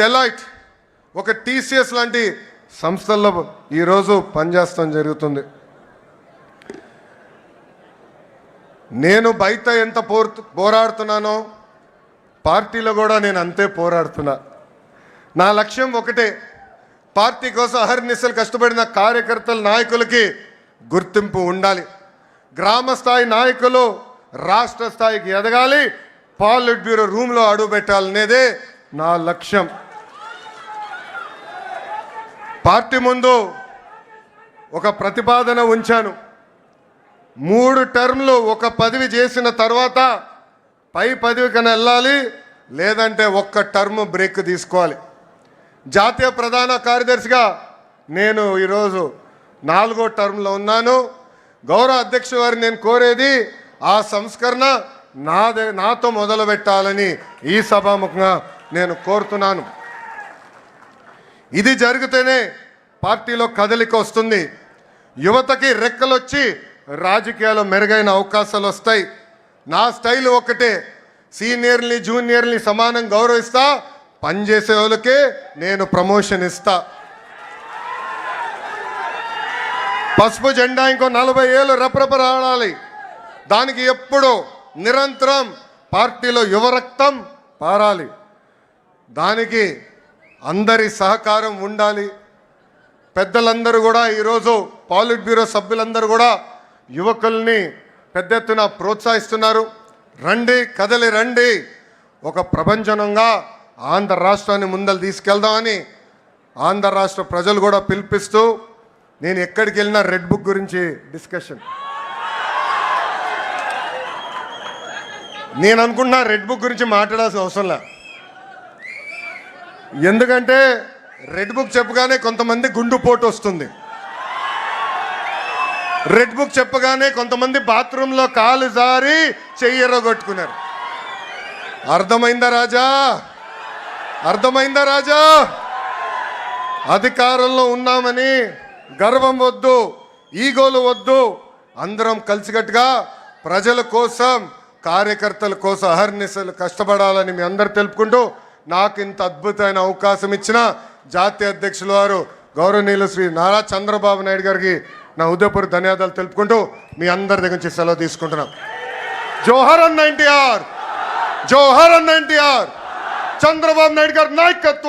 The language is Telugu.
డెలాయిట్, ఒక టీసీఎస్ లాంటి సంస్థల్లో ఈరోజు పనిచేస్తాం జరుగుతుంది. నేను బయట ఎంత పోరాడుతున్నానో పార్టీలో కూడా నేను అంతే పోరాడుతున్నా. నా లక్ష్యం ఒకటే, పార్టీ కోసం అహర్నిశలు కష్టపడిన కార్యకర్తల నాయకులకి గుర్తింపు ఉండాలి. గ్రామ స్థాయి నాయకులు రాష్ట్ర స్థాయికి ఎదగాలి, పాలిట్ బ్యూరో రూమ్లో అడుగు పెట్టాలనేదే నా లక్ష్యం. పార్టీ ముందు ఒక ప్రతిపాదన ఉంచాను. 3 టర్మ్లు ఒక పదవి చేసిన తర్వాత పై పదవి కన్నా వెళ్ళాలి, లేదంటే ఒక్క టర్మ్ బ్రేక్ తీసుకోవాలి. జాతీయ ప్రధాన కార్యదర్శిగా నేను ఈరోజు 4వ టర్మ్లో ఉన్నాను. గౌరవ అధ్యక్షుడు వారిని నేను కోరేది ఆ సంస్కరణ నాతో మొదలు పెట్టాలని ఈ సభాముఖంగా నేను కోరుతున్నాను. ఇది జరిగితేనే పార్టీలో కదలిక వస్తుంది. యువతకి రెక్కలొచ్చి రాజకీయాల్లో మెరుగైన అవకాశాలు వస్తాయి. నా స్టైల్ ఒకటే, సీనియర్ని జూనియర్ని సమానం గౌరవిస్తా, పనిచేసే వాళ్ళకే నేను ప్రమోషన్ ఇస్తా. పసుపు జెండా ఇంకో 40 ఏళ్ళు రెపరెపలాడాలి. దానికి ఎప్పుడు నిరంతరం పార్టీలో యువరక్తం పారాలి. దానికి అందరి సహకారం ఉండాలి. పెద్దలందరూ కూడా ఈరోజు పాలిట్ బ్యూరో సభ్యులందరూ కూడా యువకుల్ని పెద్ద ఎత్తున ప్రోత్సహిస్తున్నారు. రండి, కదలి రండి, ఒక ప్రపంచనంగా ఆంధ్ర రాష్ట్రాన్ని ముందలు తీసుకెళ్దామని ఆంధ్ర రాష్ట్ర ప్రజలు కూడా పిలిపిస్తూ, నేను ఎక్కడికి వెళ్ళినా రెడ్ బుక్ గురించి డిస్కషన్. నేను అనుకున్నా రెడ్ బుక్ గురించి మాట్లాడాల్సిన అవసరం లే. ఎందుకంటే రెడ్ బుక్ చెప్పగానే కొంతమంది గుండుపోటు వస్తుంది. రెడ్ బుక్ చెప్పగానే కొంతమంది బాత్రూంలో కాలు జారి చెయ్యరగొట్టుకున్నారు. అర్థమైందా రాజా? అర్థమైందా రాజా? అధికారంలో ఉన్నామని గర్వం వద్దు, ఈగోలు వద్దు. అందరం కలిసికట్టుగా ప్రజల కోసం, కార్యకర్తల కోసం అహర్నిశలు కష్టపడాలని మీ అందరు తెలుపుకుంటూ, నాకు ఇంత అద్భుతమైన అవకాశం ఇచ్చిన జాతీయ అధ్యక్షుల వారు గౌరవనీయులు శ్రీ నారా చంద్రబాబు నాయుడు గారికి నా హృదయపూర్వక ధన్యవాదాలు తెలుపుకుంటూ మీ అందరి దగ్గర నుంచి సెలవు తీసుకుంటున్నాం. జోహర్ అన్న ఎన్టీఆర్, జోహర్ అన్న ఎన్టీఆర్. చంద్రబాబు నాయుడు గారి నాయకత్వం.